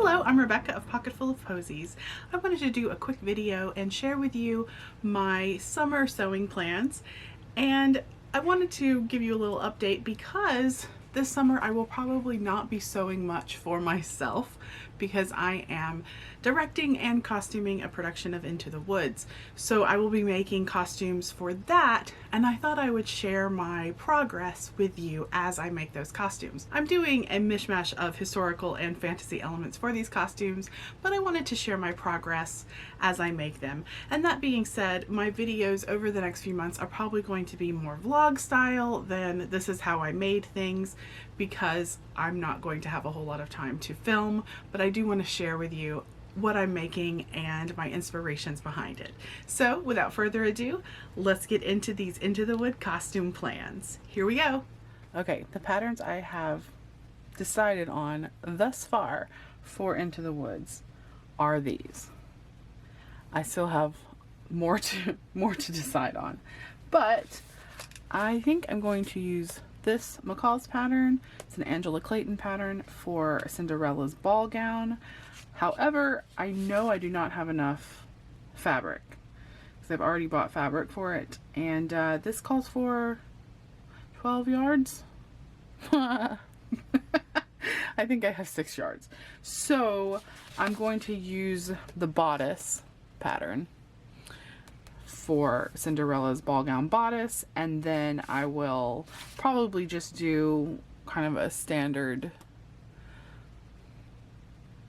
Hello, I'm Rebecca of Pocketful of Poseys. I wanted to do a quick video and share with you my summer sewing plans, and I wanted to give you a little update because this summer I will probably not be sewing much for myself because I am directing and costuming a production of Into the Woods. So I will be making costumes for that, and I thought I would share my progress with you as I make those costumes. I'm doing a mishmash of historical and fantasy elements for these costumes, but I wanted to share my progress as I make them. And that being said, my videos over the next few months are probably going to be more vlog style than this is how I made things, because I'm not going to have a whole lot of time to film, but I do want to share with you what I'm making and my inspirations behind it. So without further ado, let's get into these Into the Wood costume plans. Here we go. Okay, the patterns I have decided on thus far for Into the Woods are these. I still have more to decide on, but I think I'm going to use this McCall's pattern. It's an Angela Clayton pattern for Cinderella's ball gown. However, I know I do not have enough fabric because I've already bought fabric for it, and this calls for 12 yards. I think I have 6 yards. So I'm going to use the bodice pattern for Cinderella's ball gown bodice, and then I will probably just do kind of a standard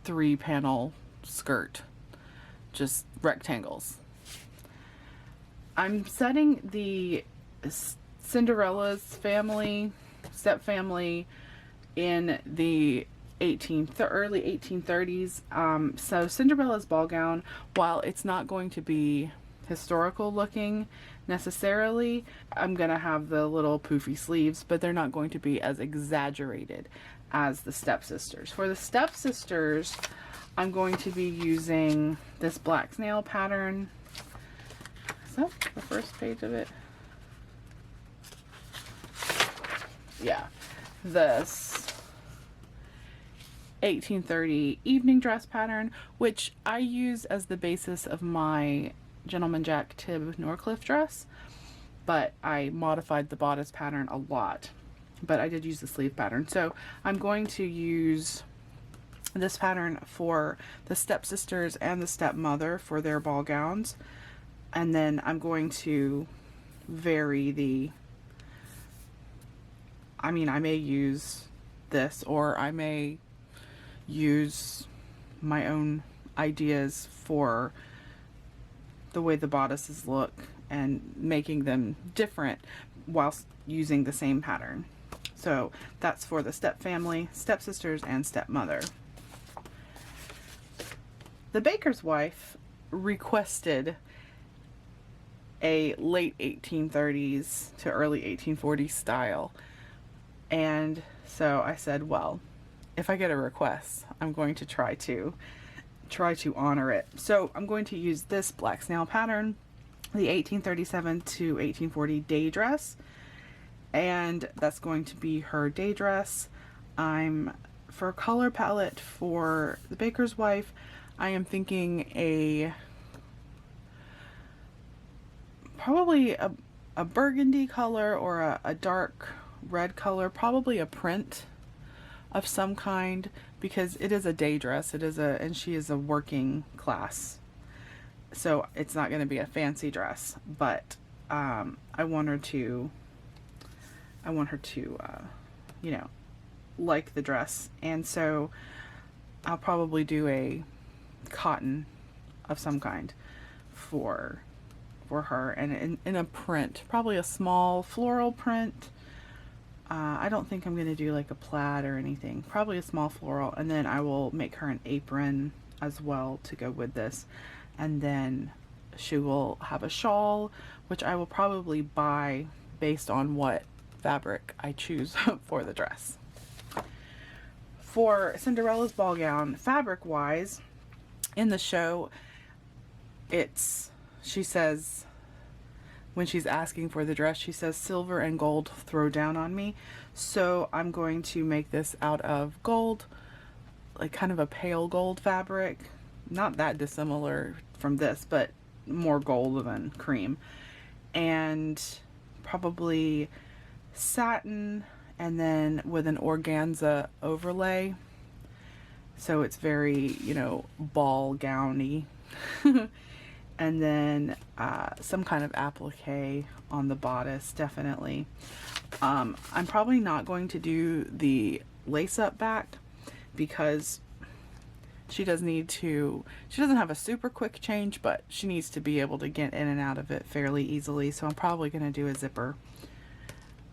3-panel skirt, just rectangles. I'm setting the Cinderella's family, Stepfamily, in the early 1830s. So Cinderella's ball gown, while it's not going to be historical looking necessarily, I'm gonna have the little poofy sleeves, but they're not going to be as exaggerated as the stepsisters. For the stepsisters, I'm going to be using this Black Snail pattern. Is that the first page of it? Yeah, this 1830 evening dress pattern, which I use as the basis of my Gentleman Jack Tib Norcliffe dress, but I modified the bodice pattern a lot, but I did use the sleeve pattern. So I'm going to use this pattern for the stepsisters and the stepmother for their ball gowns, and then I'm going to vary the, I may use this, or I may use my own ideas for the way the bodices look and making them different whilst using the same pattern. So that's for the stepfamily, stepsisters, and stepmother. The baker's wife requested a late 1830s to early 1840s style, and so I said, well, if I get a request, I'm going to try to honor it. So I'm going to use this Black Snail pattern, the 1837 to 1840 day dress, and that's going to be her day dress. For color palette for the baker's wife, I am thinking probably a burgundy color or a dark red color, probably a print of some kind, because it is a day dress. And she is a working class, so it's not going to be a fancy dress, but I want her to you know, like the dress, and so I'll probably do a cotton of some kind for her, and in a print, probably a small floral print. I don't think I'm going to do like a plaid or anything, probably a small floral, and then I will make her an apron as well to go with this, and then she will have a shawl, which I will probably buy based on what fabric I choose for the dress. For Cinderella's ball gown, fabric wise, in the show, she says, when she's asking for the dress, she says, "Silver and gold throw down on me." So I'm going to make this out of gold, like kind of a pale gold fabric, not that dissimilar from this, but more gold than cream, and probably satin, and then with an organza overlay, so it's very, you know, ball gowny. And then some kind of applique on the bodice, definitely. I'm probably not going to do the lace up back because she doesn't have a super quick change, but she needs to be able to get in and out of it fairly easily. So I'm probably going to do a zipper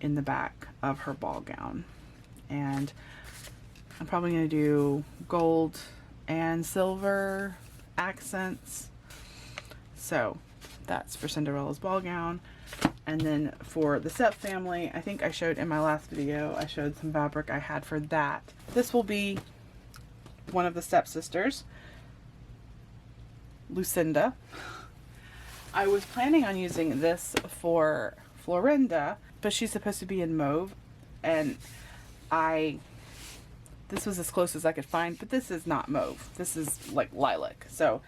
in the back of her ball gown. And I'm probably going to do gold and silver accents. So that's for Cinderella's ball gown. And then for the Stepfamily, I think I showed in my last video, I showed some fabric I had for that. This will be one of the stepsisters, Lucinda. I was planning on using this for Florinda, but she's supposed to be in mauve, and this was as close as I could find, but this is not mauve. This is like lilac, so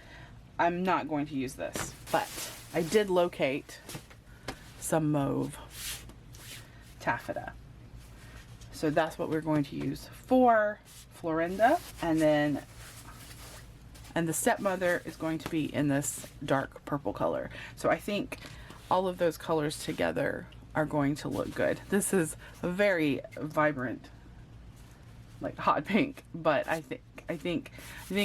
I'm not going to use this. But I did locate some mauve taffeta, so that's what we're going to use for Florinda. And the stepmother is going to be in this dark purple color. So I think all of those colors together are going to look good. This is a very vibrant, like hot pink, but I think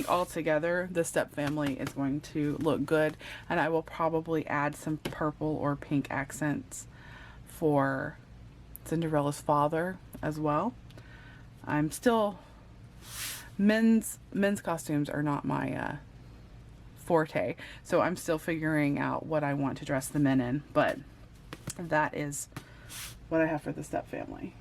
all together the Stepfamily is going to look good. And I will probably add some purple or pink accents for Cinderella's father as well. I'm still, men's costumes are not my forte, so I'm still figuring out what I want to dress the men in, but that is what I have for the Stepfamily.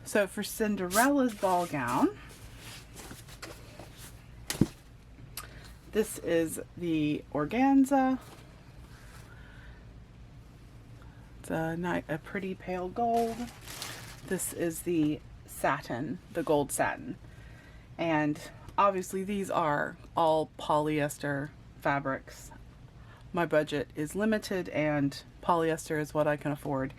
So for Cinderella's ball gown, this is the organza. It's a pretty pale gold. This is the satin, the gold satin. And obviously these are all polyester fabrics. My budget is limited and polyester is what I can afford.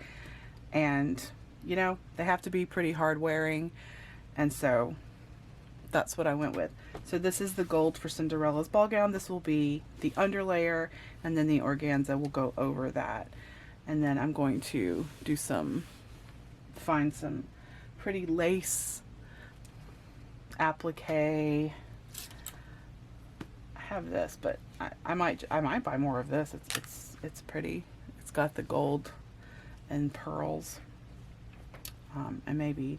And you know, they have to be pretty hard wearing, and so that's what I went with. So this is the gold for Cinderella's ball gown. This will be the underlayer, and then the organza will go over that. And then I'm going to do find some pretty lace applique. I have this, but I might buy more of this. It's pretty. It's got the gold and pearls. And maybe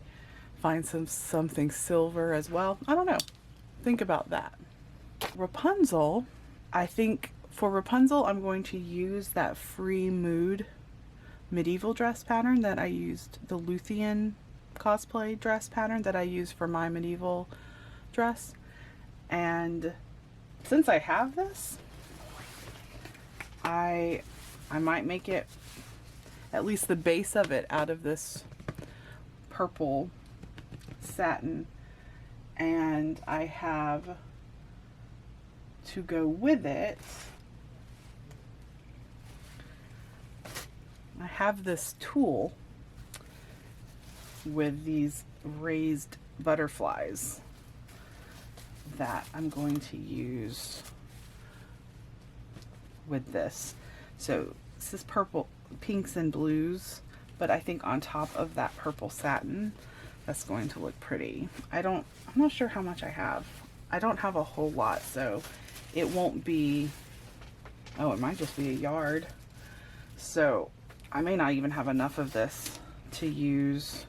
find something silver as well. I don't know. Think about that. Rapunzel, I think for Rapunzel I'm going to use that Free Mood medieval dress pattern that I used, the Luthien cosplay dress pattern that I used for my medieval dress. And since I have this, I might make it, at least the base of it, out of this purple satin, and I have to go with it, I have this tulle with these raised butterflies that I'm going to use with this. So this is purple, pinks and blues, but I think on top of that purple satin, that's going to look pretty. I'm not sure how much I have. I don't have a whole lot, so it won't be, oh, it might just be a yard. So I may not even have enough of this to use.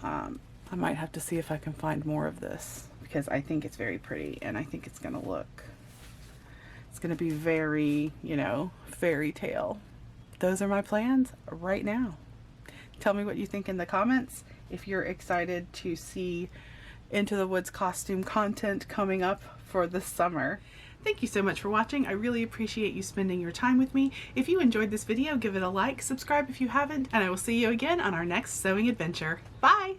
I might have to see if I can find more of this, because I think it's very pretty, and I think it's gonna be very, you know, fairy tale. Those are my plans right now. Tell me what you think in the comments. If you're excited to see Into the Woods costume content coming up for this summer. Thank you so much for watching. I really appreciate you spending your time with me. If you enjoyed this video, give it a like, subscribe if you haven't, and I will see you again on our next sewing adventure. Bye!